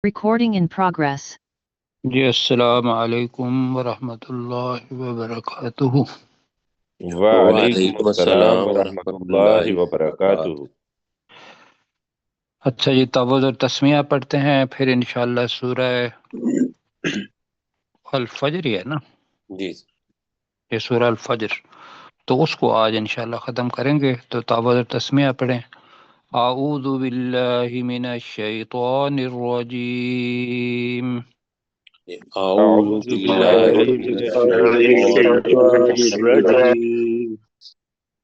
Recording in progress. جی السلام علیکم ورحمۃ اللہ وبرکاتہ۔ وعلیکم السلام ورحمۃ اللہ وبرکاتہ۔ اچھا جی، تعوذ اور تسمیہ پڑھتے ہیں، پھر انشاءاللہ سورہ الفجر ہی ہے نا، جی یہ سورہ الفجر، تو اس کو آج انشاءاللہ ختم کریں گے۔ تو تعوذ اور تسمیہ پڑھیں۔ اعوذ باللہ من الشیطان الرجیم، اعوذ باللہ من الشیطان الرجیم،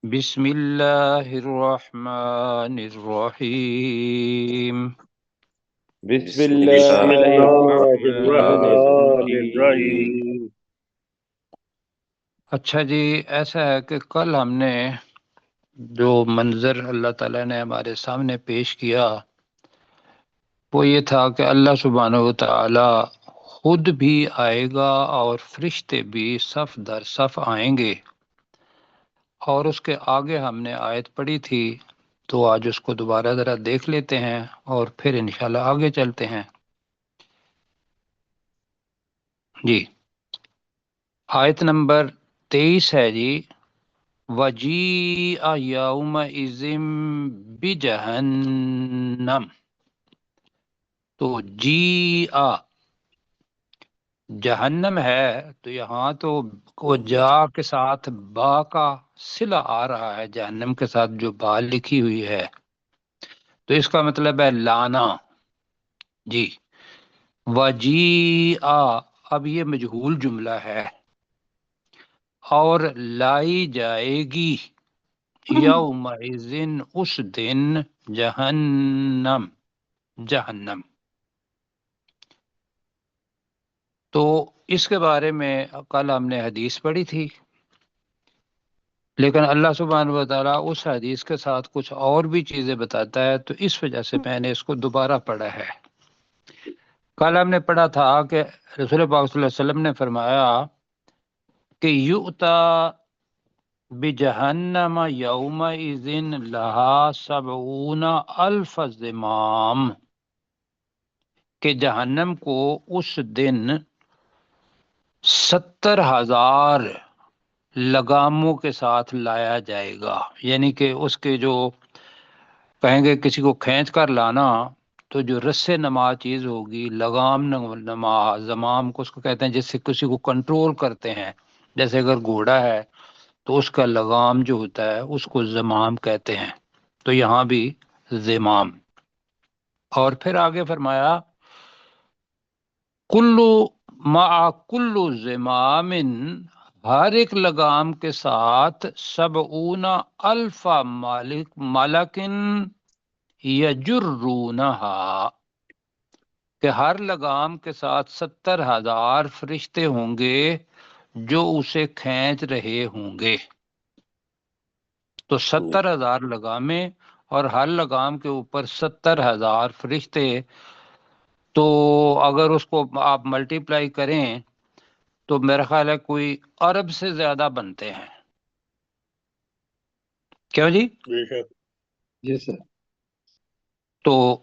بسم اللہ الرحمن الرحیم۔ بسم اللہ الرحمن الرحیم۔ اچھا جی، ایسا ہے کہ کل ہم نے جو منظر اللہ تعالیٰ نے ہمارے سامنے پیش کیا وہ یہ تھا کہ اللہ سبحانہ و تعالیٰ خود بھی آئے گا اور فرشتے بھی صف در صف آئیں گے، اور اس کے آگے ہم نے آیت پڑھی تھی، تو آج اس کو دوبارہ ذرا دیکھ لیتے ہیں اور پھر انشاءاللہ آگے چلتے ہیں۔ جی، آیت نمبر 23 ہے جی، وَجِیءَ یَوْمَئِذٍ بِجَہَنَّمَ۔ تو جی جہنم ہے، تو یہاں تو وہ جا کے ساتھ با کا صلہ آ رہا ہے، جہنم کے ساتھ جو با لکھی ہوئی ہے، تو اس کا مطلب ہے لانا۔ جی، وجیء، اب یہ مجہول جملہ ہے، اور لائی جائے گی یومئذ، اس دن، جہنم، جہنم۔ تو اس کے بارے میں کل ہم نے حدیث پڑھی تھی، لیکن اللہ سبحانہ و تعالیٰ اس حدیث کے ساتھ کچھ اور بھی چیزیں بتاتا ہے، تو اس وجہ سے میں نے اس کو دوبارہ پڑھا ہے۔ کل ہم نے پڑھا تھا کہ رسول پاک صلی اللہ علیہ وسلم نے فرمایا کہ یؤتا بجہنم یومئذ لہا 70,000 زمام، کہ جہنم کو اس دن 70,000 لگاموں کے ساتھ لایا جائے گا، یعنی کہ اس کے جو کہیں گے کسی کو کھینچ کر لانا، تو جو رسے نما چیز ہوگی، لگام نما، زمام کو اس کو کہتے ہیں، جس سے کسی کو کنٹرول کرتے ہیں، جیسے اگر گھوڑا ہے تو اس کا لگام جو ہوتا ہے اس کو زمام کہتے ہیں، تو یہاں بھی زمام۔ اور پھر آگے فرمایا کلو مع کلو زمام، ہر ایک لگام کے ساتھ 70,000 ملکن یجرونہا، کہ ہر لگام کے ساتھ 70,000 فرشتے ہوں گے جو اسے کھینچ رہے ہوں گے۔ تو 70,000 لگامیں اور ہر لگام کے اوپر 70,000 فرشتے، تو اگر اس کو آپ ملٹیپلائی کریں تو میرا خیال ہے کوئی ارب سے زیادہ بنتے ہیں، کیوں جی؟ جی سر۔ تو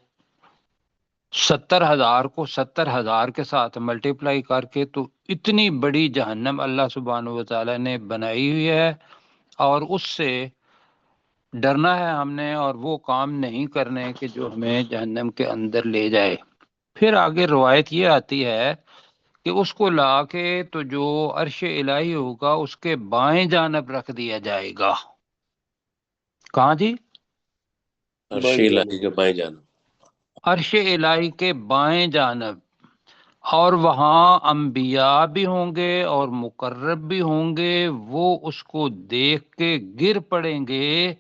70,000 کو 70,000 کے ساتھ ملٹیپلائی کر کے تو اتنی بڑی جہنم اللہ سبحانہ و تعالیٰ نے بنائی ہوئی ہے، اور اس سے ڈرنا ہے ہم نے، اور وہ کام نہیں کرنے کہ جو ہمیں جہنم کے اندر لے جائے۔ پھر آگے روایت یہ آتی ہے کہ اس کو لا کے تو جو عرش الہی ہوگا اس کے بائیں جانب رکھ دیا جائے گا۔ کہاں جی؟ عرش الہی کے بائیں جانب۔ عرش الہی کے بائیں جانب، اور وہاں انبیاء بھی ہوں گے اور مقرب بھی ہوں گے، وہ اس کو دیکھ کے گر پڑیں گے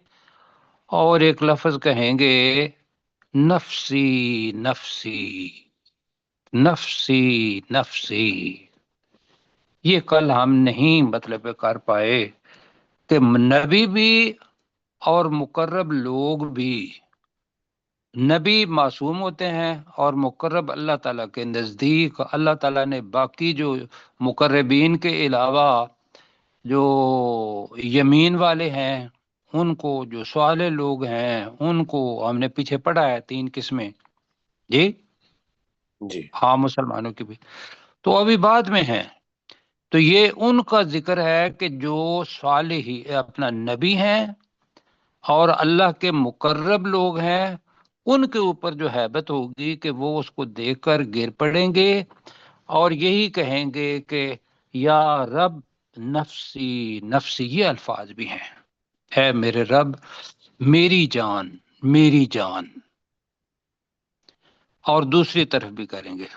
اور ایک لفظ کہیں گے، نفسی نفسی نفسی نفسی۔ یہ کل ہم نہیں مطلب کر پائے کہ نبی بھی اور مقرب لوگ بھی، نبی معصوم ہوتے ہیں اور مقرب اللہ تعالیٰ کے نزدیک، اللہ تعالیٰ نے باقی جو مقربین کے علاوہ جو یمین والے ہیں ان کو، جو صالح لوگ ہیں ان کو ہم نے پیچھے پڑھا ہے 3 قسمیں۔ جی جی ہاں مسلمانوں کی بھی، تو ابھی بعد میں ہیں۔ تو یہ ان کا ذکر ہے کہ جو صالح اپنا نبی ہیں اور اللہ کے مقرب لوگ ہیں، ان کے اوپر جو ہیبت ہوگی کہ وہ اس کو دیکھ کر گر پڑیں گے اور یہی کہیں گے کہ یا رب نفسی نفسی، یہ الفاظ بھی ہیں، اے میرے رب میری جان میری جان، اور دوسری طرف بھی کریں گے۔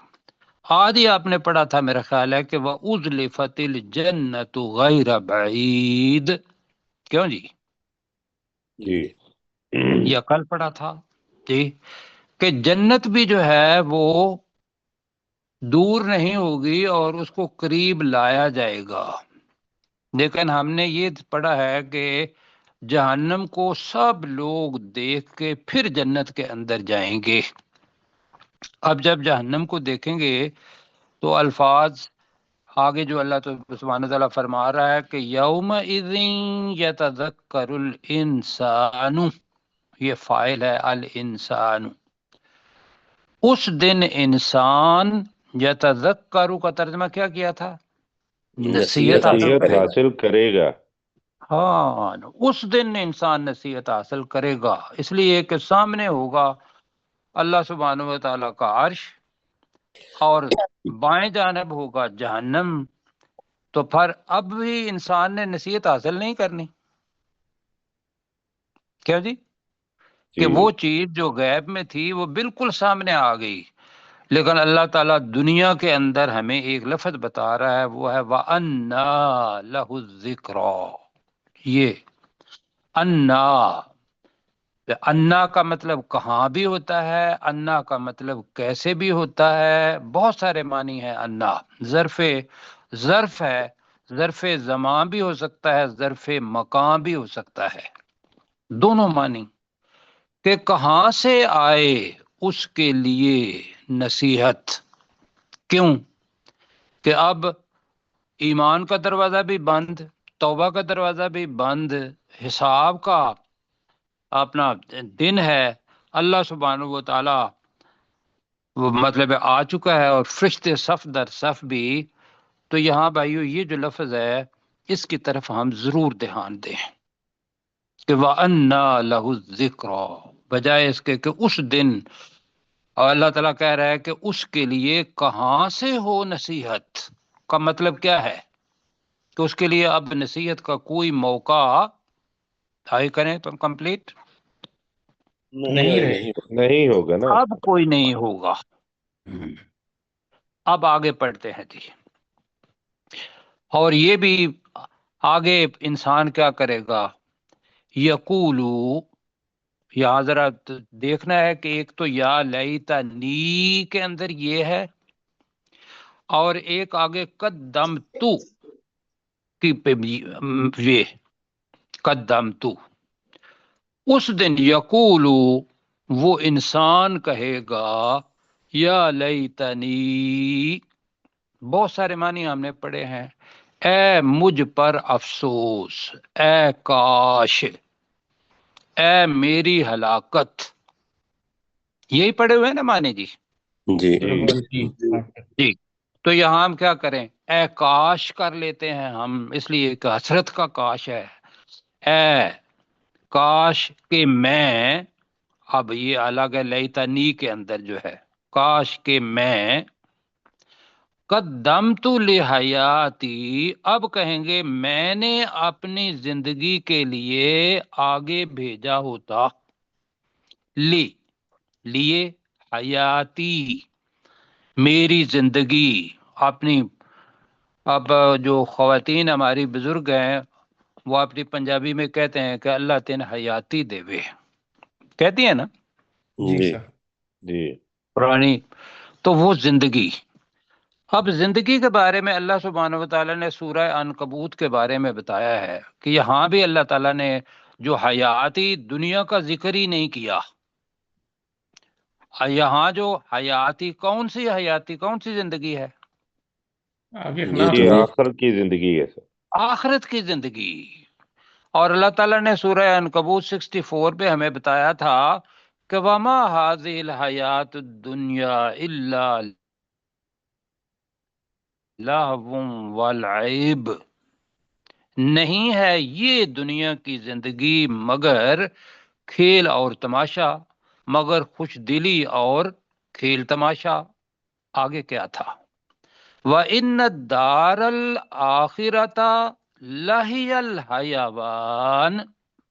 آدھی آپ نے پڑھا تھا میرا خیال ہے کہ وَأُزْلِفَتِ الْجَنَّةُ غَيْرَ بَعِيدٍ، کیوں جی؟ جی یہ کل پڑھا تھا جی، کہ جنت بھی جو ہے وہ دور نہیں ہوگی اور اس کو قریب لایا جائے گا، لیکن ہم نے یہ پڑھا ہے کہ جہنم کو سب لوگ دیکھ کے پھر جنت کے اندر جائیں گے۔ اب جب جہنم کو دیکھیں گے تو الفاظ آگے جو اللہ سبحانہ تعالیٰ فرما رہا ہے کہ یومئذ یتذکر الانسان، یہ فاعل ہے الانسان، اس دن انسان، یتذکر کا ترجمہ کیا کیا تھا؟ نصیحت نصیحت حاصل کرے گا۔ ہاں، اس دن انسان نصیحت حاصل کرے گا، اس لیے کہ سامنے ہوگا اللہ سبحانہ و تعالیٰ کا عرش اور بائیں جانب ہوگا جہنم، تو پھر اب بھی انسان نے نصیحت حاصل نہیں کرنی، کیا جی؟ کہ وہ چیز جو غیب میں تھی وہ بالکل سامنے آ گئی، لیکن اللہ تعالیٰ دنیا کے اندر ہمیں ایک لفظ بتا رہا ہے، وہ ہے وَأَنَّا لَهُ الذِّكْرَى۔ یہ انا، انا کا مطلب کہاں بھی ہوتا ہے، انا کا مطلب کیسے بھی ہوتا ہے، بہت سارے معنی ہیں۔ انا ظرف ہے، ظرف زمان بھی ہو سکتا ہے، ظرف مکان بھی ہو سکتا ہے، دونوں معنی، کہ کہاں سے آئے اس کے لیے نصیحت۔ کیوں کہ اب ایمان کا دروازہ بھی بند، توبہ کا دروازہ بھی بند، حساب کا اپنا دن ہے، اللہ سبحانہ و تعالی وہ مطلب آ چکا ہے اور فرشتے صف در صف بھی۔ تو یہاں بھائیو یہ جو لفظ ہے اس کی طرف ہم ضرور دھیان دیں کہ وَأَنَّا لَهُ الذِّكْرَى، بجائے اس کے کہ اس دن، اور اللہ تعالیٰ کہہ رہا ہے کہ اس کے لیے کہاں سے ہو نصیحت، کا مطلب کیا ہے کہ اس کے لیے اب نصیحت کا کوئی موقع آئی کریں تو کمپلیٹ نہیں ہوگا نا، اب کوئی نہیں ہوگا۔ اب آگے پڑھتے ہیں جی، اور یہ بھی آگے انسان کیا کرے گا، یقولو، یہاں ذرا دیکھنا ہے کہ ایک تو یا لیتنی کے اندر یہ ہے، اور ایک آگے قدمتو کی پہ یہ قدمتو، اس دن یقولو وہ انسان کہے گا یا لیتنی، بہت سارے معنی ہم نے پڑھے ہیں، اے مجھ پر افسوس، اے کاش، اے میری ہلاکت، یہی پڑھے ہوئے ہیں نا معنی جی؟ جی جی، تو یہاں ہم کیا کریں، اے کاش کر لیتے ہیں ہم، اس لیے کہ حسرت کا کاش ہے، اے کاش کہ میں، اب یہ الگ ہے لیتنی کے اندر جو ہے، کاش کہ میں قدمت لحیاتی، اب کہیں گے میں نے اپنی زندگی کے لیے آگے بھیجا ہوتا، لیے حیاتی، میری زندگی اپنی۔ اب جو خواتین ہماری بزرگ ہیں وہ اپنی پنجابی میں کہتے ہیں کہ اللہ تین حیاتی دے وے، کہتی ہیں نا جی پرانی، تو وہ زندگی۔ اب زندگی کے بارے میں اللہ سبحانہ و تعالیٰ نے سورہ عنکبوت کے بارے میں بتایا ہے کہ یہاں بھی اللہ تعالیٰ نے جو حیاتی دنیا کا ذکر ہی نہیں کیا، یہاں جو حیاتی کون سی زندگی ہے؟ یہ آخرت کی زندگی ہے سر، آخرت کی زندگی۔ اور اللہ تعالیٰ نے سورہ عنکبوت 64 پہ ہمیں بتایا تھا کہ وما هذه الحیات الدنیا الا لہو ولعب، نہیں ہے یہ دنیا کی زندگی مگر کھیل اور تماشا، مگر خوش دلی اور کھیل تماشا۔ آگے کیا تھا؟ وَإِنَّ الدَّارَ الْآخِرَةَ لَهِيَ الْحَيَوَانُ،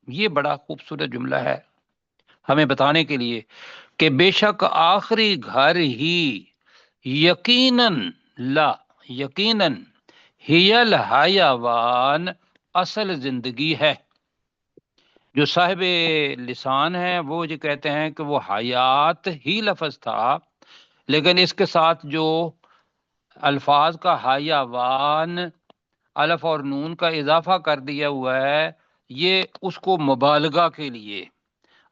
یہ بڑا خوبصورت جملہ ہے ہمیں بتانے کے لیے کہ بے شک آخری گھر ہی یقیناً، لا یقیناً، ہی الحیوان، اصل زندگی ہے۔ جو صاحب لسان ہیں وہ جو کہتے ہیں کہ وہ حیات ہی لفظ تھا، لیکن اس کے ساتھ جو الفاظ کا حیوان الف اور نون کا اضافہ کر دیا ہوا ہے، یہ اس کو مبالغہ کے لیے،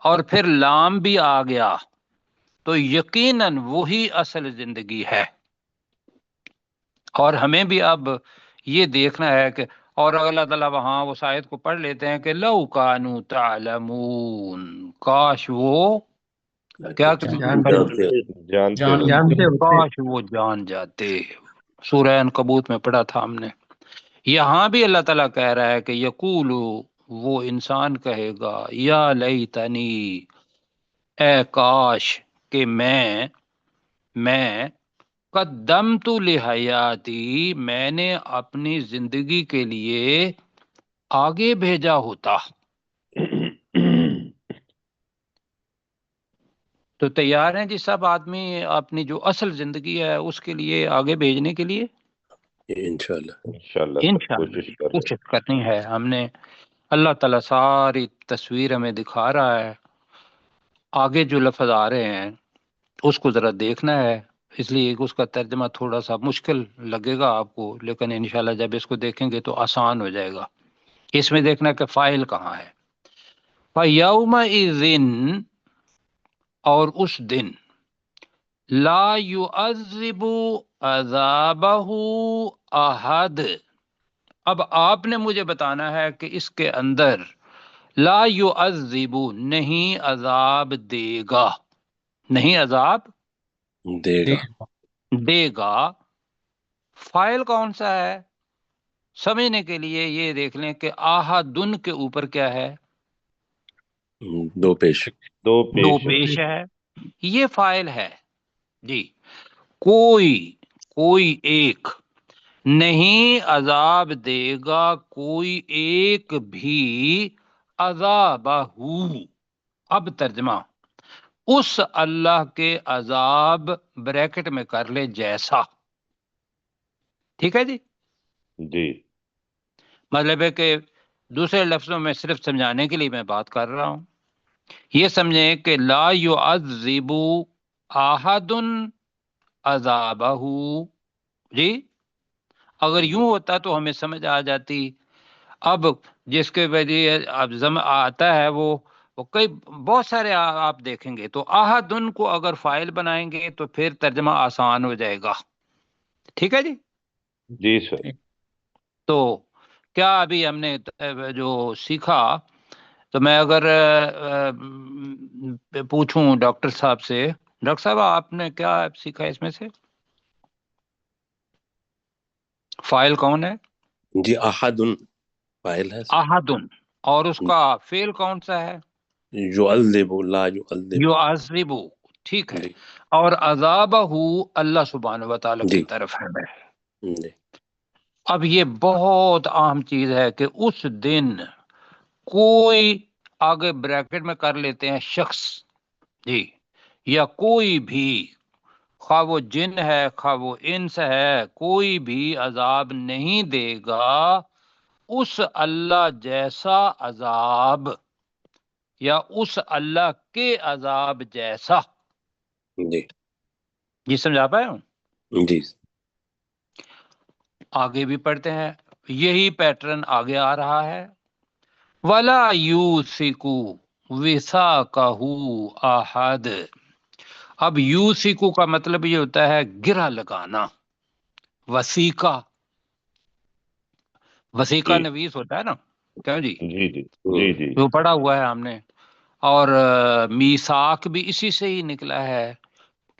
اور پھر لام بھی آ گیا، تو یقیناً وہی اصل زندگی ہے۔ اور ہمیں بھی اب یہ دیکھنا ہے کہ، اور اللہ تعالیٰ وہاں وہ آیت کو پڑھ لیتے ہیں کہ لو کانوا تعلمون، کاش وہ کیا جانتے جانتے ہوتے۔ کاش وہ جان جاتے۔ سورہ عنکبوت میں پڑھا تھا ہم نے۔ یہاں بھی اللہ تعالیٰ کہہ رہا ہے کہ یقولو، وہ انسان کہے گا، یا لیتنی، اے کاش کہ میں قدمت لحیاتی، میں نے اپنی زندگی کے لیے آگے بھیجا ہوتا۔ تو تیار ہیں جی سب آدمی اپنی جو اصل زندگی ہے اس کے لیے آگے بھیجنے کے لیے؟ انشاءاللہ انشاءاللہ سب انشاءاللہ کوشش جی، کر رہے ہیں۔ کوشش کرنی ہے ہم نے۔ اللہ تعالیٰ ساری تصویر ہمیں دکھا رہا ہے، آگے جو لفظ آ رہے ہیں اس کو ذرا دیکھنا ہے، اس لیے اس کا ترجمہ تھوڑا سا مشکل لگے گا آپ کو، لیکن انشاءاللہ جب اس کو دیکھیں گے تو آسان ہو جائے گا۔ اس میں دیکھنا کہ فاعل کہاں ہے۔ فَيَوْمَئِذٍ، اور اس دن، لا يُعَذِّبُ عَذَابَهُ احد، اب آپ نے مجھے بتانا ہے کہ اس کے اندر لا يعذب، نہیں عذاب دے گا، نہیں عذاب دے گا۔ دے گا۔ فائل کون سا ہے؟ سمجھنے کے لیے یہ دیکھ لیں کہ آہدن کے اوپر کیا ہے؟ دو پیش۔ دو دو پیش ہے۔ پیش ہے، یہ فائل ہے جی۔ کوئی ایک نہیں عذاب دے گا، کوئی ایک بھی عذابہ، اب ترجمہ، اس اللہ کے عذاب بریکٹ میں کر لے جیسا، ٹھیک ہے جی۔ جی مطلب ہے کہ دوسرے لفظوں میں صرف سمجھانے کے لیے میں بات کر رہا ہوں، یہ سمجھیں کہ لا يعذب احد عذابہ، جی اگر یوں ہوتا تو ہمیں سمجھ آ جاتی۔ اب جس کے وجہ اب آتا ہے وہ کئی بہت سارے آپ دیکھیں گے تو احدن کو اگر فائل بنائیں گے تو پھر ترجمہ آسان ہو جائے گا، ٹھیک ہے جی۔ جی سر۔ تو کیا ابھی ہم نے جو سیکھا، تو میں اگر پوچھوں ڈاکٹر صاحب سے، ڈاکٹر صاحب آپ نے کیا سیکھا اس میں سے؟ فائل کون ہے؟ جی احدن فاعل ہے، احدن، اور اس کا فعل کون سا ہے؟ یعذب، لا یعذب۔ یعذب، ٹھیک ہے، جی اور عذابہ اللہ سبحانہ و تعالیٰ کی جی طرف ہے۔ جی اب یہ بہت اہم چیز ہے کہ اس دن کوئی، آگے بریکٹ میں کر لیتے ہیں شخص جی، یا کوئی بھی، خواہ وہ جن ہے خواہ وہ انس ہے، کوئی بھی عذاب نہیں دے گا اس اللہ جیسا عذاب، یا اس اللہ کے عذاب جیسا۔ جی جی سمجھا پائے ہوں؟ جی آگے بھی پڑھتے ہیں، یہی پیٹرن آگے آ رہا ہے۔ ولا یوسکو وثاقہ احد، اب یوسکو کا مطلب یہ ہوتا ہے گرہ لگانا، وسیقہ، وسیقہ جی نویس ہوتا ہے نا، کیوں جی، جی جی جی جی جو پڑھا ہوا ہے ہم نے۔ اور میثاق بھی اسی سے ہی نکلا ہے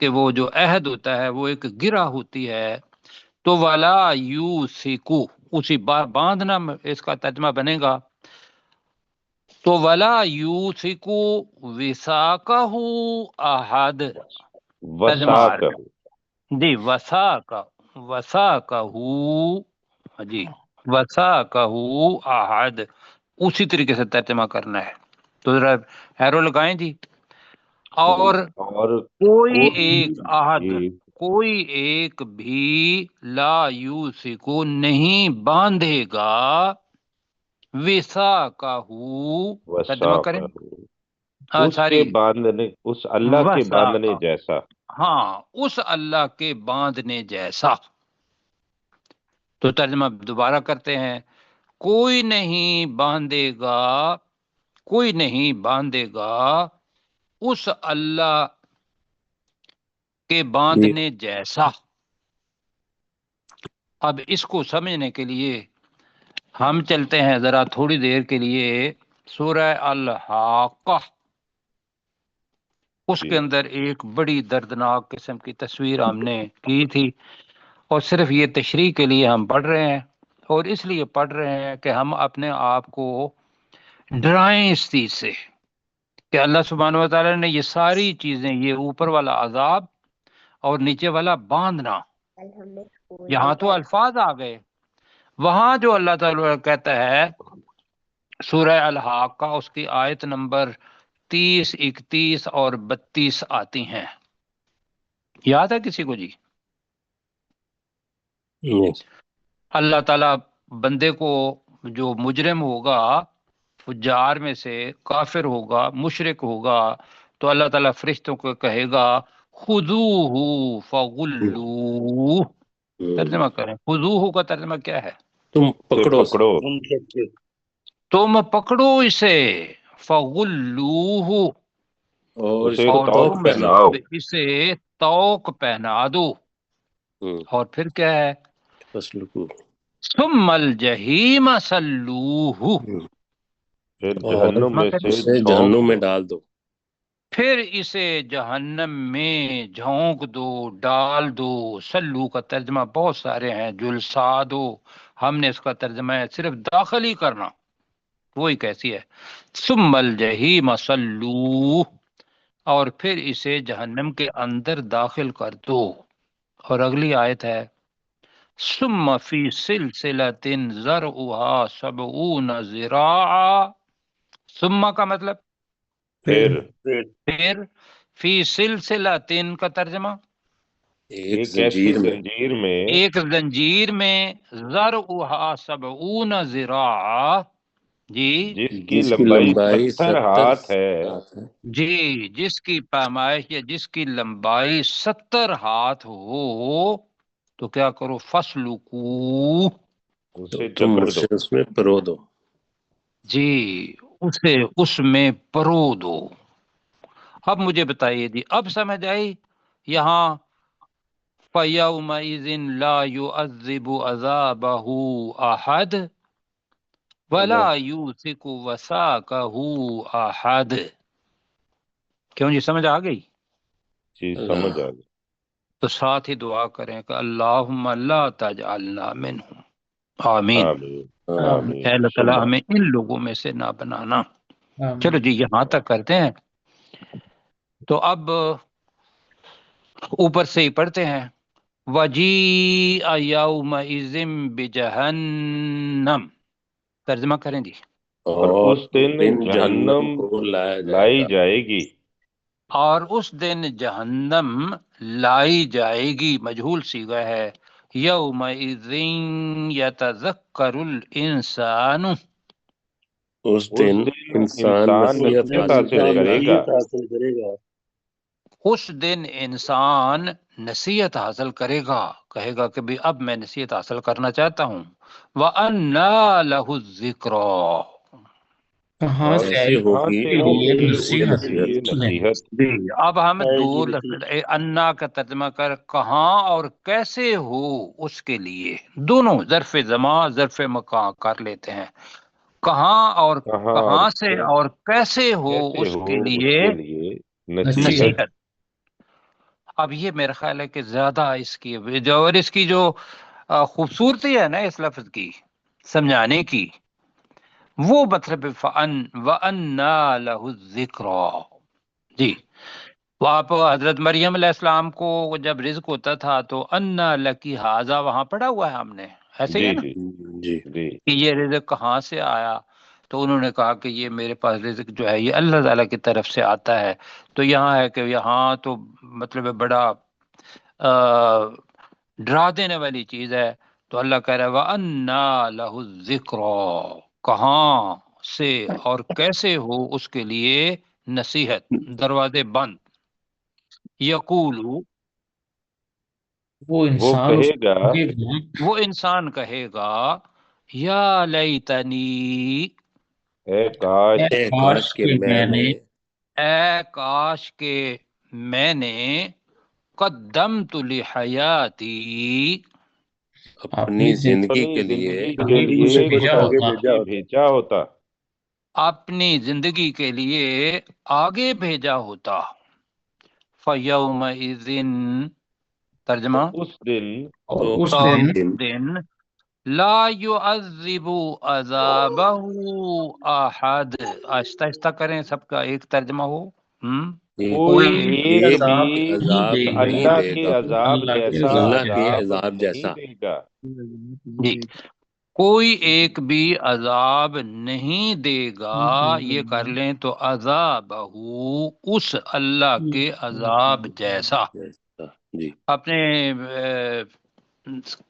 کہ وہ جو عہد ہوتا ہے وہ ایک گرہ ہوتی ہے. تو ولا یوثقو اسی باندھنا اس کا ترجمہ بنے گا. تو ولا یوثقو وثاقہ احد ترجمہ وساق جی وثاقہ جی وثاقہ احد اسی طریقے سے ترجمہ کرنا ہے. تو ذرا ایرو لگائیں جی. اور اور کوئی ایک احد جی کوئی ایک بھی لا یوثقو نہیں باندھے گا وثاقہ ترجمہ وساق کریں اس کے ساری باندھنے، اس اللہ کے باندھنے وثاقہ جیسا. ہاں اس اللہ کے باندھنے جیسا. تو ترجمہ دوبارہ کرتے ہیں. کوئی نہیں باندھے گا کوئی نہیں باندھے گا اس اللہ کے باندھنے جیسا. اب اس کو سمجھنے کے لیے ہم چلتے ہیں ذرا تھوڑی دیر کے لیے سورہ الحاقہ. اس جی کے اندر ایک بڑی دردناک قسم کی تصویر ہم نے کی تھی اور صرف یہ تشریح کے لیے ہم پڑھ رہے ہیں اور اس لیے پڑھ رہے ہیں کہ ہم اپنے آپ کو ڈرائیں اس چیز سے کہ اللہ سبحانہ و تعالیٰ نے یہ ساری چیزیں، یہ اوپر والا عذاب اور نیچے والا باندھنا، یہاں تو الفاظ آ گئے. وہاں جو اللہ تعالیٰ کہتا ہے سورہ الحاقہ اس کی آیت نمبر 30، 31 اور 32 آتی ہیں. یاد ہے کسی کو جی؟ اللہ تعالیٰ بندے کو جو مجرم ہوگا، فجار میں سے کافر ہوگا، مشرک ہوگا، تو اللہ تعالیٰ فرشتوں کو کہے گا خذوہ فغلوہ. ترجمہ کریں خذوہ کا ترجمہ کیا ہے؟ تم پکڑو پکڑو تم پکڑو اسے فغلوہ اور اسے اور توق تم پہناؤ. اسے توق پہنا دو. اور پھر کیا ہے؟ فسلکو ثم الجحیم صلوہ. پھر اور جہنم میں سے اسے جھونک جہنم میں دو. ڈال دو. پھر اسے جہنم میں جھونک دو، ڈال دو. سلو کا ترجمہ بہت سارے ہیں، جلسا دو. ہم نے اس کا ترجمہ ہے صرف داخل ہی کرنا، وہی کیسی ہے. ثم الجحیم صلوہ اور پھر اسے جہنم کے اندر داخل کر دو. اور اگلی آیت ہے ثم فی سلسلۃ ذرعها 70 ذراعا. ثم کا مطلب پھر پھر، فی سلسلۃ کا ترجمہ ایک ایک ایسی زنجیر میں زنجیر میں ایک زنجیر میں، ذرعها 70 ذراعا جی جس کی لمبائی 70 ہاتھ ہے. ہاتھ ہے. جی جس کی پیمائش یا جس کی لمبائی 70 ہاتھ ہو تو کیا کرو فسلکو تو اسے تم جکڑ دو. اسے اس میں پرو دو. جی اسے اس میں پرو دو. اب مجھے بتائیے جی، اب سمجھ آئی یہاں فَيَوْمَئِذٍ لَا يُعَذِّبُ عَذَابَهُ أَحَدٌ وَلَا يُوثِقُ وَثَاقَهُ أَحَدٌ. کیوں جی سمجھ آ گئی؟ چیز سمجھ آ گئی. تو ساتھ ہی دعا کریں کہ اللہم لا تجعلنا منہم. آمین. آمین اے آمین اللہ تعالیٰ ثم ہمیں ان لوگوں میں سے نہ بنانا. چلو جی یہاں تک کرتے ہیں. تو اب اوپر سے ہی پڑھتے ہیں وَجِیءَ یَوْمَئِذٍ بِجَہَنَّمَ. ترجمہ کریں جی. اور اس دن جہنم کو لایا جائے لائی گا. جائے گی. اور اس دن جہنم لائی جائے گی، مجہول صیغہ ہے. یومئذ یتذکر الانسان. اس دن انسان نصیحت حاصل کرے گا. اس دن انسان نصیحت حاصل کرے گا، کہے گا کہ بھی اب میں نصیحت حاصل کرنا چاہتا ہوں. وَأَنَّى لَهُ الذِّكْرَى. کہاں سے آئی کہاں اس سے کے لیے ہوگی اس کے نصیحت؟ لیے نصیحت. اب ہم دو انا کا ترجمہ کر کہاں اور کیسے ہو اس کے لیے، دونوں ظرف زمان ظرف مکان کر لیتے ہیں. کہاں اور کہاں کہاں سے اور کیسے ہو کیسے اس ہو کے اس لیے کے لیے نصیحت نصیحت۔ اب یہ میرا خیال ہے کہ زیادہ اس کی اور اس کی جو خوبصورتی ہے نا اس لفظ کی سمجھانے کی، وہ مطلب وَأَنَّا لَهُ الذِّكْرَى، جی وہ آپ حضرت مریم علیہ السلام کو جب رزق ہوتا تھا تو انا لکی ہاذا وہاں پڑھا ہوا ہے ہم نے، ایسے ہی ہے جی نا جی جی جی کہ یہ رزق کہاں سے آیا، تو انہوں نے کہا کہ یہ میرے پاس رزق جو ہے یہ اللہ تعالیٰ کی طرف سے آتا ہے۔ تو یہاں ہے کہ یہاں تو مطلب بڑا ڈرا دینے والی چیز ہے، تو اللہ کہہ رہا ہے وَأَنَّا لَهُ الذِّكْرَى، کہاں سے اور کیسے ہو اس کے لیے نصیحت، دروازے بند۔ یقول، وہ وہ انسان اس کہے گا کو کہے گا، وہ انسان کہے گا یا لیتنی، اے کاش اے اے کاش کاش کہ کہ میں میں نے نے اے کاش کہ میں نے قدمت لحیاتی، اپنی اپنی زندگی اپنی کے لیے زندگی کے زندگی کو اسے لیے کچھ بھیجا کچھ آگے ہوتا۔ بھیجا آگے ہوتا۔ بھیجا ہوتا۔ اپنی زندگی کے لیے آگے بھیجا ہوتا۔ فَيَوْمَئِذٍ، تو ترجمہ، اس دن اور تو اس تو اس دن اس دن دن لا يعذب عذابہ احد، آہستہ آہستہ کریں سب کا ایک ترجمہ ہو۔ کوئی کوئی کوئی ایک ایک بھی بھی نہیں عذاب دے اس گا نہیں اللہ دے کے گا، عذاب اللہ کے جیسا عذاب اللہ کے جیسا، عذاب عذاب نہیں جیسا، دے گا۔ جی کوئی ایک بھی عذاب نہیں دے گا، یہ کر لیں تو عذابہ، اس اللہ کے عذاب جیسا۔ جیسا، جی اپنے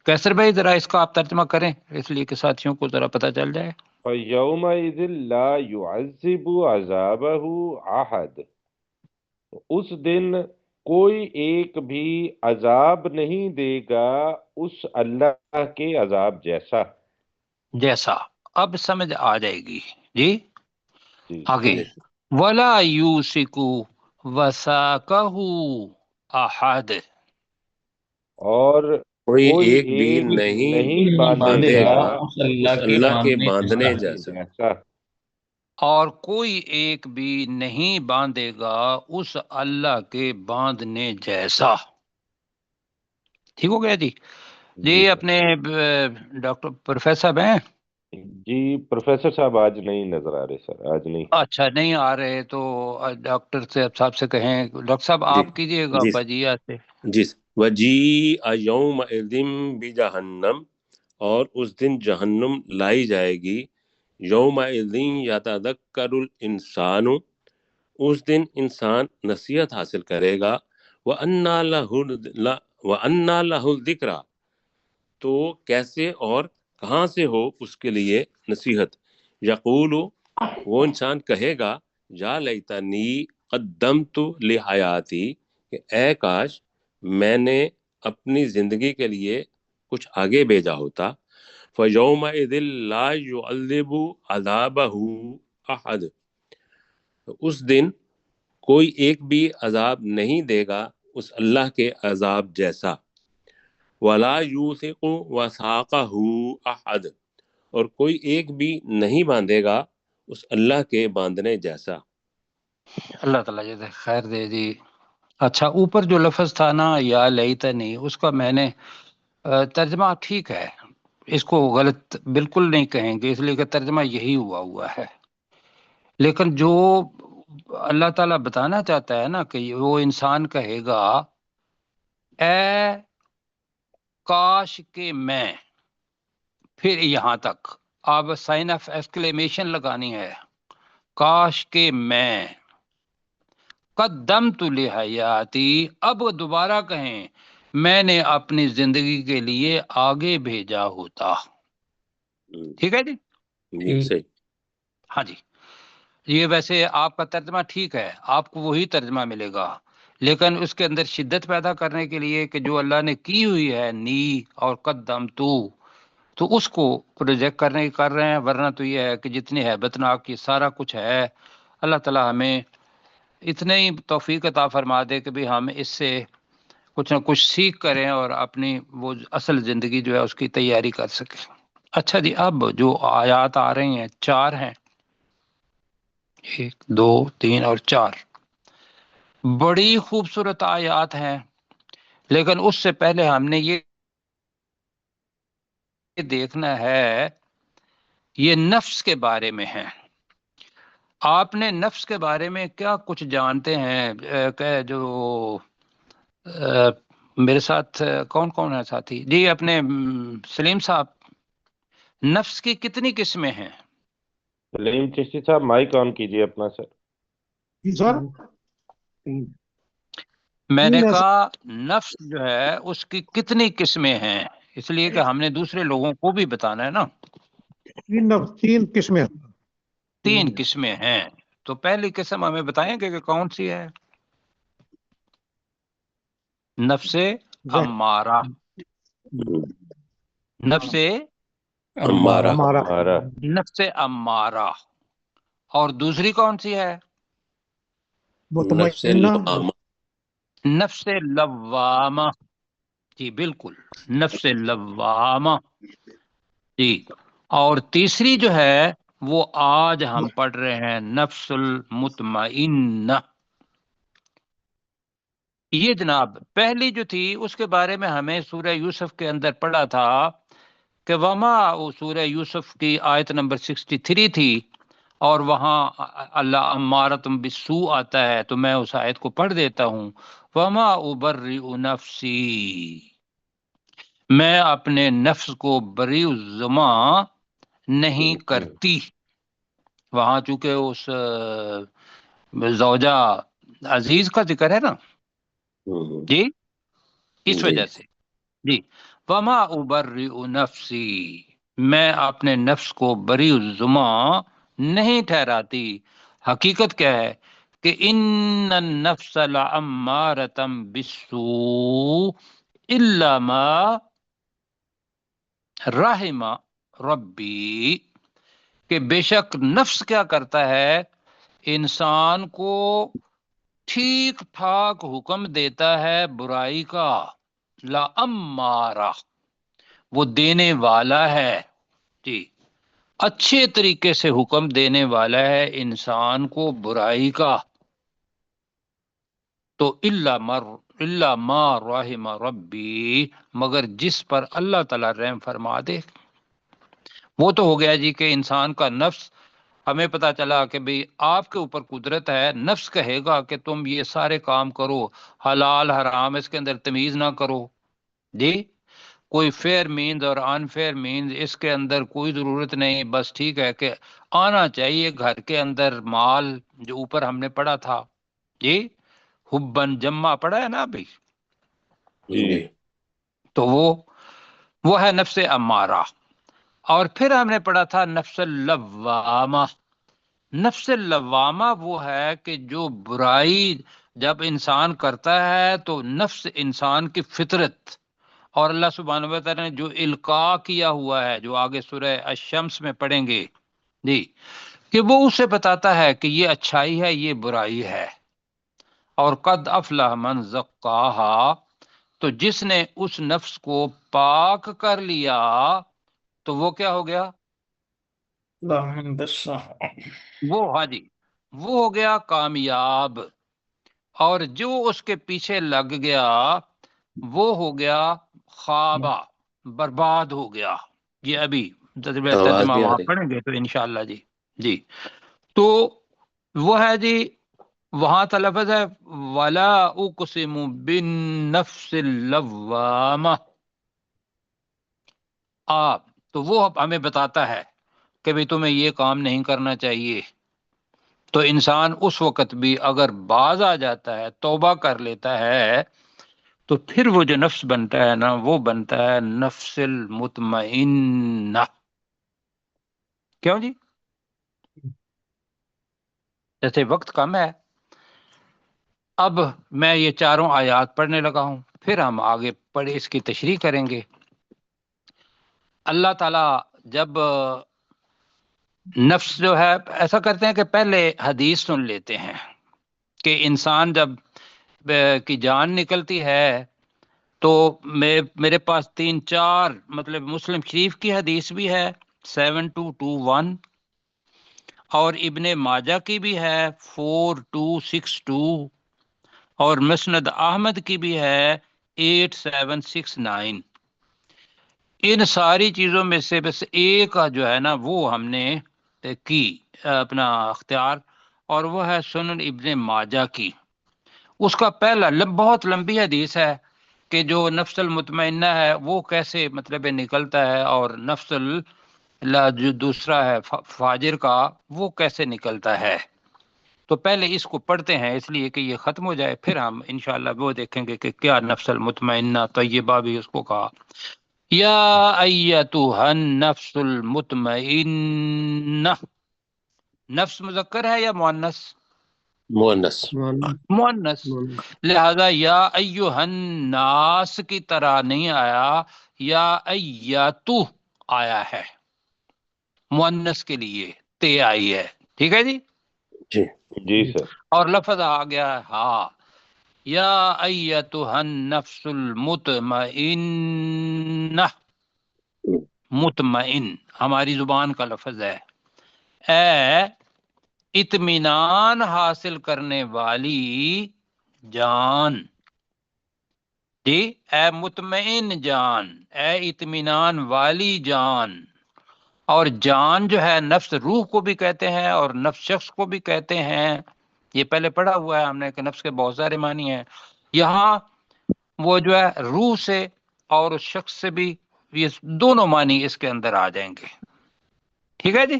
کیسر بھائی ذرا اس کا آپ ترجمہ کریں اس لیے کہ ساتھیوں کو ذرا پتہ چل جائے۔ فَيَوْمَئِذٍ لَا يُعَذِّبُ عَذَابَهُ أَحَدٌ، اس دن کوئی ایک بھی عذاب نہیں دے گا اس اللہ کے عذاب جیسا۔ جیسا، اب سمجھ آ جائے گی جی۔ جی آگے، جی ولا یوسک وثاقہ احد، اور کوئی کوئی ایک بھی ایک نہیں نہیں نہیں باندھے باندھے گا باندھے گا گا اس اس اللہ کے اللہ کے باندھنے باندھنے جیسا۔ باندھنے جیسا۔ جیسا۔ اور کوئی ایک بھی نہیں باندھے گا اس اللہ کے باندھنے جیسا۔ ٹھیک ہو گیا جی؟ جی جی اپنے ڈاکٹر پروفیسر ہیں؟ جی پروفیسر صاحب آج نہیں نظر آ رہے سر، آج نہیں۔ اچھا نہیں آ رہے تو ڈاکٹر صاحب سے کہیں، ڈاکٹر صاحب جی آپ کیجئے گا جی فجیہ سے۔ جی وجیء یومئذ بجہنم، اور اس دن جہنم لائی جائے گی، یومئذ یتذکر الانسان، اس دن انسان نصیحت حاصل کرے گا، وَأَنَّا لَهُ الذِّكْرَى، تو کیسے اور کہاں سے ہو اس کے لیے نصیحت، یقول، وہ انسان کہے گا، یا لیتنی قدمت لحیاتی، کہ اے کاش میں نے اپنی زندگی کے لیے کچھ آگے بھیجا ہوتا، فَيَوْمَئِذٍ لَا يُعَذِّبُ عَذَابَهُ أَحَدٌ، اس دن کوئی ایک بھی عذاب نہیں دے گا اس اللہ کے عذاب جیسا، وَلَا يُوثِقُ وَثَاقَهُ أَحَدٌ، اور کوئی ایک بھی نہیں باندھے گا اس اللہ کے باندھنے جیسا۔ اللہ تعالیٰ جیسے خیر دے جی۔ اچھا، اوپر جو لفظ تھا نا یا لیتنی، اس کا میں نے ترجمہ ٹھیک ہے، اس کو غلط بالکل نہیں کہیں گے، اس لیے کہ ترجمہ یہی ہوا ہے، لیکن جو اللہ تعالیٰ بتانا چاہتا ہے نا کہ وہ انسان کہے گا اے کاش کہ میں، پھر یہاں تک آپ سائن آف ایکسکلیمیشن لگانی ہے، کاش کہ میں قدمت لحیاتی، اب دوبارہ کہیں میں نے اپنی زندگی کے لیے آگے بھیجا ہوتا۔ ٹھیک ہے جی؟ جی صحیح۔ ہاں جی، یہ ویسے آپ کا ترجمہ ٹھیک ہے، آپ کو وہی ترجمہ ملے گا، لیکن اس کے اندر شدت پیدا کرنے کے لیے کہ جو اللہ نے کی ہوئی ہے نی اور قدم تو اس کو پروجیکٹ کر رہے ہیں، ورنہ تو یہ ہے کہ جتنی ہیبت ناک یہ سارا کچھ ہے، اللہ تعالیٰ ہمیں اتنے ہی توفیق عطا فرما دے کہ بھی ہم اس سے کچھ نہ کچھ سیکھ کریں اور اپنی وہ اصل زندگی جو ہے اس کی تیاری کر سکیں۔ اچھا جی، اب جو آیات آ رہی ہیں 4 ہیں، 1 2 3 اور 4، بڑی خوبصورت آیات ہیں، لیکن اس سے پہلے ہم نے یہ دیکھنا ہے، یہ نفس کے بارے میں ہے۔ آپ نے نفس کے بارے میں کیا کچھ جانتے ہیں؟ کہ جو میرے ساتھ کون کون ہے ساتھی جی؟ اپنے سلیم صاحب، نفس کی کتنی قسمیں ہیں؟ سلیم چشتی صاحب مائک آن کیجئے اپنا سر۔ سر میں نے کہا نفس جو ہے اس کی کتنی قسمیں ہیں، اس لیے کہ ہم نے دوسرے لوگوں کو بھی بتانا ہے نا۔ 3 قسمیں 3 قسمیں ہیں، تو پہلی قسم ہمیں بتائیں کہ کون سی ہے؟ نفس امارہ، نفس ہمارا ہمارا نفس امارہ، اور دوسری کون سی ہے؟ نفس مطمئنہ لوامہ، نفس لوامہ، جی بالکل، نفس لوامہ جی۔ اور تیسری جو ہے وہ آج ہم پڑھ رہے ہیں، نفس المطمئنہ۔ یہ جناب پہلی جو تھی اس کے بارے میں ہمیں سورہ یوسف کے اندر پڑھا تھا کہ وما، وہ سورہ یوسف کی آیت نمبر 63 تھی، اور وہاں اللہ امارتم بالسوء آتا ہے، تو میں اس آیت کو پڑھ دیتا ہوں، وما ابرئ نفسی، میں اپنے نفس کو بری الزما نہیں کرتی۔ وہاں چونکہ اس زوجہ عزیز کا ذکر ہے نا جی، اس جی وجہ سے جی، وما ابرئ نفسی، میں اپنے نفس کو بری الزما نہیں ٹھہراتی۔ حقیقت کیا ہے کہ ان النفس لامارۃ بالسوء الا ما رحم ربی، کہ بے شک نفس کیا کرتا ہے، انسان کو ٹھیک ٹھاک حکم دیتا ہے برائی کا، لا امارہ، وہ دینے والا ہے جی، اچھے طریقے سے حکم دینے والا ہے انسان کو برائی کا۔ تو الا ما رحم ربی، مگر جس پر اللہ تعالی رحم فرما دے۔ وہ تو ہو گیا جی کہ انسان کا نفس، ہمیں پتا چلا کہ بھئی آپ کے اوپر قدرت ہے، نفس کہے گا کہ تم یہ سارے کام کرو، حلال حرام اس کے اندر تمیز نہ کرو جی، کوئی فیئر مینز اور ان فیئر مینز اس کے اندر کوئی ضرورت نہیں، بس ٹھیک ہے کہ آنا چاہیے گھر کے اندر مال، جو اوپر ہم نے پڑھا تھا جی، حبن جمع پڑھا ہے نا ابھی، جی تو وہ ہے نفس امارہ۔ اور پھر ہم نے پڑھا تھا نفس اللوامہ۔ نفس اللوامہ وہ ہے کہ جو برائی جب انسان کرتا ہے تو نفس انسان کی فطرت، اور اللہ سبحانہ و تعالی نے جو القاء کیا ہوا ہے، جو آگے سورہ الشمس میں پڑھیں گے جی، کہ وہ اسے بتاتا ہے کہ یہ اچھائی ہے، یہ برائی ہے۔ اور قد افلح من زکاہا، تو جس نے اس نفس کو پاک کر لیا تو وہ کیا ہو گیا؟ وہ ہاں جی، وہ ہو گیا کامیاب، اور جو اس کے پیچھے لگ گیا وہ ہو گیا خوابہ، برباد ہو گیا۔ یہ ابھی آواز ترجمہ نہیں آ وہاں رہی۔ پڑھیں گے تو انشاءاللہ جی جی، تو وہ ہے جی، وہاں کا لفظ ہے ولا اقسم بالنفس اللوامہ، آپ تو وہ ہمیں بتاتا ہے کہ بھی تمہیں یہ کام نہیں کرنا چاہیے، تو انسان اس وقت بھی اگر باز آ جاتا ہے، توبہ کر لیتا ہے، تو پھر وہ جو نفس بنتا ہے نا، وہ بنتا ہے نفس المطمئنہ۔ کیوں جی؟ جیسے وقت کم ہے، اب میں یہ چاروں آیات پڑھنے لگا ہوں، پھر ہم آگے پڑھے اس کی تشریح کریں گے۔ اللہ تعالی جب نفس جو ہے، ایسا کرتے ہیں کہ پہلے حدیث سن لیتے ہیں کہ انسان جب کی جان نکلتی ہے تو میرے پاس 3-4 مطلب مسلم شریف کی حدیث بھی ہے 7221 اور ابن ماجہ کی بھی ہے 4262 اور مسند احمد کی بھی ہے 8769. ان ساری چیزوں میں سے بس ایک جو ہے نا وہ ہم نے کی اپنا اختیار، اور وہ ہے سنن ابن ماجہ کی. اس کا پہلا بہت لمبی حدیث ہے کہ جو نفس المطمئنہ ہے وہ کیسے مطلب نکلتا ہے، اور نفس جو دوسرا ہے فاجر کا وہ کیسے نکلتا ہے. تو پہلے اس کو پڑھتے ہیں اس لیے کہ یہ ختم ہو جائے، پھر ہم انشاءاللہ وہ دیکھیں گے کہ کیا نفس المطمئنہ طیبہ بھی اس کو کہا. یا ایتھا النفس المطمئنہ، نفس مذکر ہے یا مؤنث؟ مؤنث. مؤنث. لہذا یا ایھا الناس کی طرح نہیں آیا، یا ایتو آیا ہے مؤنث کے لیے، تے آئی ہے. ٹھیک ہے جی. جی جی سر. اور لفظ آ گیا ہے ہاں، یا ایتھا النفس المطمئنہ. مطمئن ہماری زبان کا لفظ ہے. اے اطمینان حاصل کرنے والی جان. جی، اے مطمئن جان، اے اطمینان والی جان. اور جان جو ہے نفس روح کو بھی کہتے ہیں اور نفس شخص کو بھی کہتے ہیں. یہ پہلے پڑھا ہوا ہے ہم نے کہ نفس کے بہت سارے معنی ہیں. یہاں وہ جو ہے روح سے اور اس شخص سے بھی یہ دونوں معنی اس کے اندر آ جائیں گے. ٹھیک ہے جی.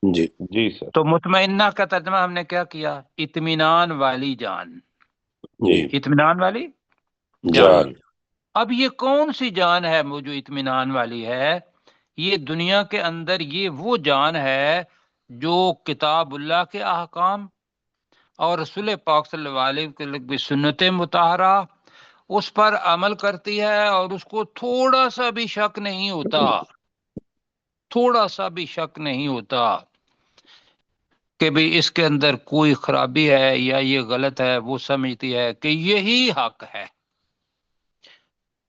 جی جی سر. تو مطمئنہ کا ترجمہ ہم نے کیا کیا؟ اطمینان والی جان. جی اطمینان والی جان. اب یہ کون سی جان ہے وہ جو اطمینان والی ہے؟ یہ دنیا کے اندر یہ وہ جان ہے جو کتاب اللہ کے احکام اور رسول پاک صلی اللہ علیہ وسلم کی سنت مطہرہ اس پر عمل کرتی ہے، اور اس کو تھوڑا سا بھی شک نہیں ہوتا، تھوڑا سا بھی شک نہیں ہوتا کہ بھی اس کے اندر کوئی خرابی ہے یا یہ غلط ہے. وہ سمجھتی ہے کہ یہی حق ہے.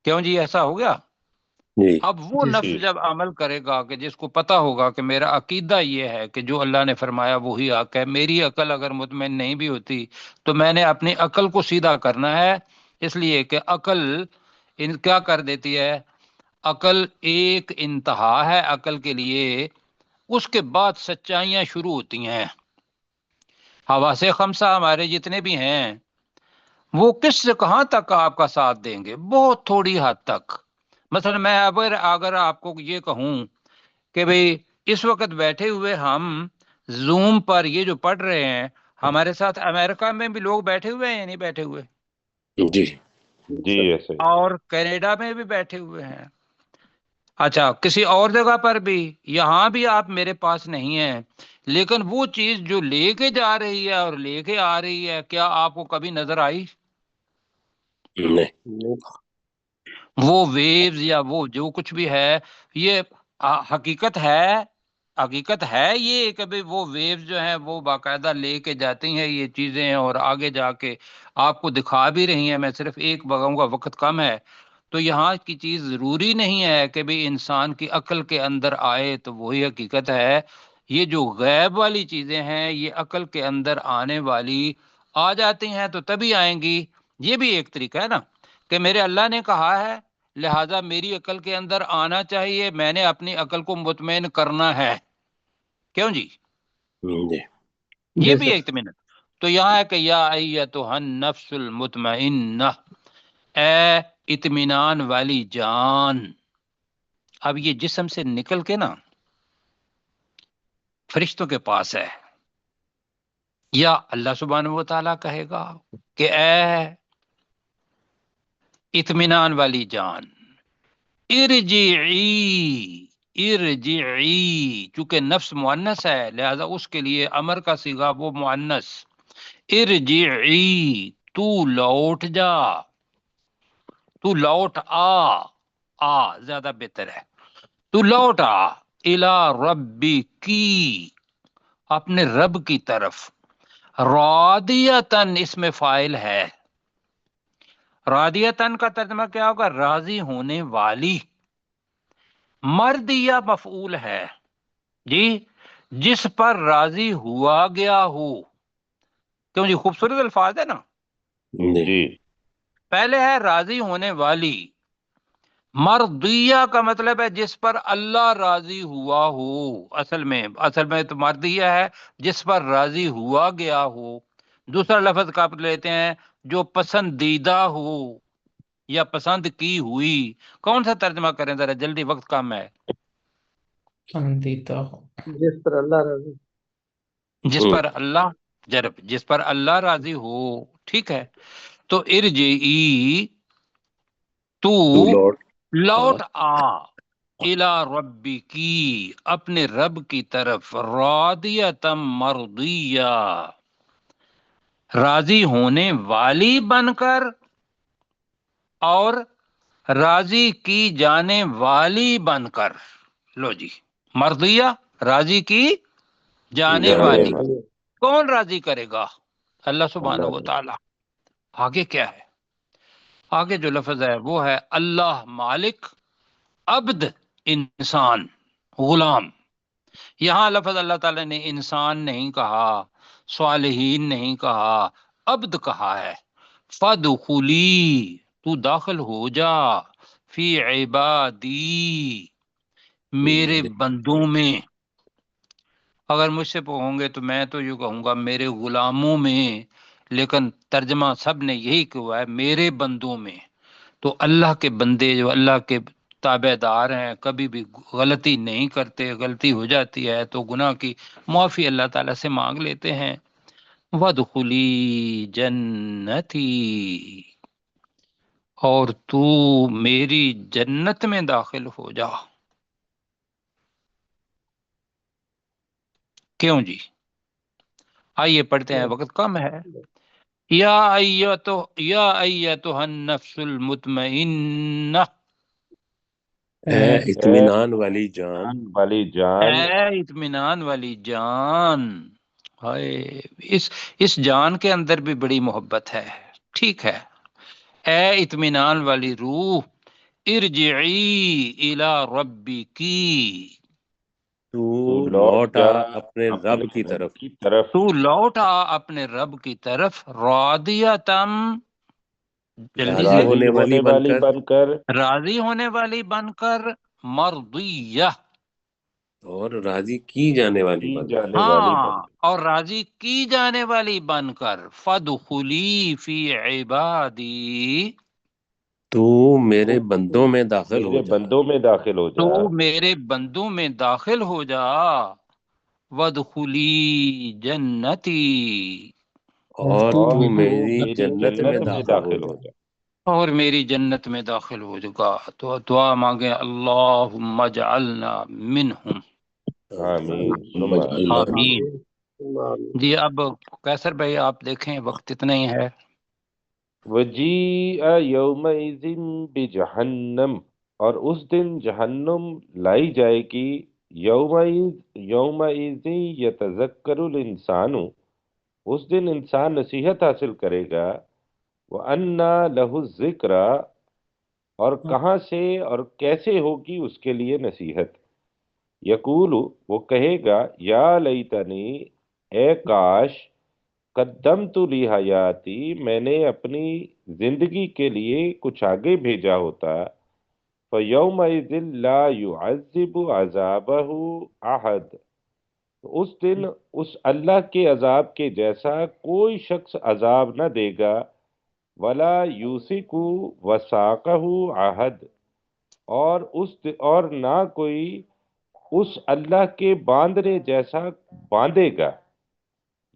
کیوں جی ایسا ہو گیا؟ جی اب وہ نفس جب عمل کرے گا کہ جس کو پتا ہوگا کہ میرا عقیدہ یہ ہے کہ جو اللہ نے فرمایا وہی حق ہے، میری عقل اگر مطمئن نہیں بھی ہوتی تو میں نے اپنی عقل کو سیدھا کرنا ہے. اس لیے کہ عقل کیا کر دیتی ہے؟ عقل ایک انتہا ہے عقل کے لیے، اس کے بعد سچائیاں شروع ہوتی ہیں. حواس خمسہ ہمارے جتنے بھی ہیں وہ کس سے کہاں تک آپ کا ساتھ دیں گے؟ بہت تھوڑی حد تک. مثلا میں اگر آپ کو یہ کہوں کہ بھئی اس وقت بیٹھے ہوئے ہم زوم پر یہ جو پڑھ رہے ہیں، ہمارے ساتھ امریکہ میں بھی لوگ بیٹھے ہوئے ہیں یا نہیں بیٹھے ہوئے؟ جی جی ایسے ہی. اور کینیڈا میں بھی بیٹھے ہوئے ہیں. اچھا، کسی اور جگہ پر بھی، یہاں بھی آپ میرے پاس نہیں ہیں، لیکن وہ چیز جو لے کے جا رہی ہے اور لے کے آ رہی ہے، کیا آپ کو کبھی نظر آئی؟ نہیں. وہ ویوز یا وہ جو کچھ بھی ہے، یہ حقیقت ہے. حقیقت ہے یہ کہ وہ ویوز جو ہیں وہ باقاعدہ لے کے جاتی ہیں یہ چیزیں، اور آگے جا کے آپ کو دکھا بھی رہی ہیں. میں صرف ایک بگاؤں گا، وقت کم ہے. تو یہاں کی چیز ضروری نہیں ہے کہ بھی انسان کی عقل کے اندر آئے تو وہی حقیقت ہے. یہ جو غیب والی چیزیں ہیں یہ عقل کے اندر آنے والی آ جاتی ہیں تو تبھی آئیں گی. یہ بھی ایک طریقہ ہے نا کہ میرے اللہ نے کہا ہے لہذا میری عقل کے اندر آنا چاہیے، میں نے اپنی عقل کو مطمئن کرنا ہے. کیوں جی؟ جی یہ بھی ایک منٹ. تو یہاں ہے کہ یا ایتھا النفس المطمئنہ، اے اطمینان والی جان. اب یہ جسم سے نکل کے نا فرشتوں کے پاس ہے، یا اللہ سبحانہ و تعالیٰ کہے گا کہ اے اطمینان والی جان ارجعی. ارجعی چونکہ نفس مؤنث ہے لہذا اس کے لیے امر کا صیغہ وہ مؤنث. ارجعی، تو لوٹ جا، تو لوٹ آ زیادہ بہتر ہے. تو لوٹ آ الی ربی کی، اپنے رب کی طرف. راضیتاً اس میں فاعل ہے، راضیتن کا ترجمہ کیا ہوگا؟ راضی ہونے والی. مرضیہ مفعول ہے جی، جس پر راضی ہوا گیا ہو. کیوں جی؟ خوبصورت الفاظ ہے نا. جی پہلے ہے راضی ہونے والی. مرضیہ کا مطلب ہے جس پر اللہ راضی ہوا ہو. اصل میں تو مرضیہ ہے جس پر راضی ہوا گیا ہو. دوسرا لفظ کا لیتے ہیں جو پسندیدہ ہو یا پسند کی ہوئی. کون سا ترجمہ کریں ذرا جلدی، وقت کم ہے. پسندیدہ ہو. جس پر اللہ راضی. جس پر اللہ، جس پر اللہ راضی ہو. ٹھیک ہے. تو ارجعی، تو لوٹ لوٹ آ، الی ربی کی، اپنے رب کی طرف، راضیتم مرضیہ، راضی ہونے والی بن کر اور راضی کی جانے والی بن کر. لو جی، مرضیہ راضی کی جانے والی. کون راضی کرے گا؟ اللہ سبحانہ و تعالی. آگے کیا ہے؟ آگے جو لفظ ہے وہ ہے اللہ مالک، عبد انسان، غلام. یہاں لفظ اللہ تعالی نے انسان نہیں کہا، صالحین نہیں کہا، عبد کہا ہے. فدخلی، تو داخل ہو جا، فی عبادی، میرے بندوں میں. اگر مجھ سے ہوں گے تو میں تو یہ کہوں گا میرے غلاموں میں، لیکن ترجمہ سب نے یہی کہا ہے میرے بندوں میں. تو اللہ کے بندے جو اللہ کے تابع دار ہیں کبھی بھی غلطی نہیں کرتے. غلطی ہو جاتی ہے تو گناہ کی معافی اللہ تعالیٰ سے مانگ لیتے ہیں. وَادْخُلِي جنتی، اور تو میری جنت میں داخل ہو جا. کیوں جی؟ آئیے پڑھتے ہیں، وقت کم ہے. یا ایتھا النفس المطمئنہ، اے اطمینان والی جان. والی جان. اے اطمینان والی جان. ہائے، اس جان کے اندر بھی بڑی محبت ہے. ٹھیک ہے. اے اطمینان والی روح، ارجعی الی ربکی، تو لوٹ لوٹا جا اپنے اپنے رب کی رب طرف. کی طرف. تو لوٹا اپنے رب کی طرف، راضیتم، جلدی راضی سے، ہونے والی بن کر. بن کر. راضی ہونے والی بن کر، مرضیہ، اور راضی کی جانے والی کی بن کر. جانے والی بن ہاں، کر. اور راضی کی جانے والی بن کر. فدخلی فی عبادی، تو میرے بندوں میں داخل ہو میرے جا. بندوں میں داخل ہو تو جا. میرے بندوں میں داخل ہو جا. وادخلی جنتی، اور اور تو تو میری میری جنت میں داخل ہو جا. اور میری جنت میں داخل ہو جگا. تو دعا مانگے، اللہم اجعلنا منہم. آمین ثم اللہم اجعلنا. آمین. جی اب کیسر بھائی آپ دیکھیں، وقت اتنا ہی ہے. وجیء یومئذ بجہنم، اور اس دن جہنم لائی جائے گی. یومئذ یتذکر الانسان، اس دن انسان نصیحت حاصل کرے گا. وَأَنَّى لَهُ الذِّكْرَى، اور کہاں سے اور کیسے ہوگی اس کے لیے نصیحت. یقول، وہ کہے گا، یا لیتنی، اے کاش، قدمت لی حیاتی، میں نے اپنی زندگی کے لیے کچھ آگے بھیجا ہوتا. فَيَوْمَئِذٍ لَا يُعَذِّبُ عَذَابَهُ أَحَدٌ، اس دن اس اللہ کے عذاب کے جیسا کوئی شخص عذاب نہ دے گا. ولا یوسک وثاقہ احد، اور نہ کوئی اس اللہ کے باندھنے جیسا باندھے گا.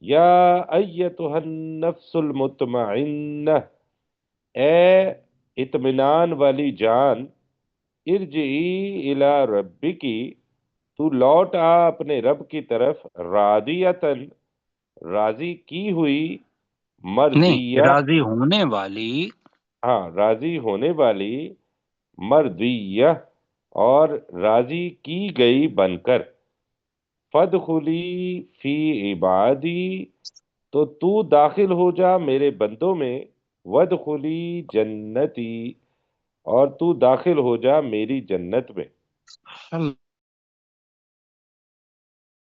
یا ایتھا النفس المطمئنہ، اے اطمینان والی جان، ارجعی الی ربکی، تو لوٹ آ اپنے رب کی طرف، راضیتن، راضی کی ہوئی، نہیں، مرضیہ، راضی ہونے والی. ہاں راضی ہونے والی، مرضیہ، اور راضی کی گئی بن کر. فدخلی فی عبادی، تو داخل ہو جا میرے بندوں میں. وَادْخُلِي جنتی، اور تو داخل ہو جا میری جنت میں.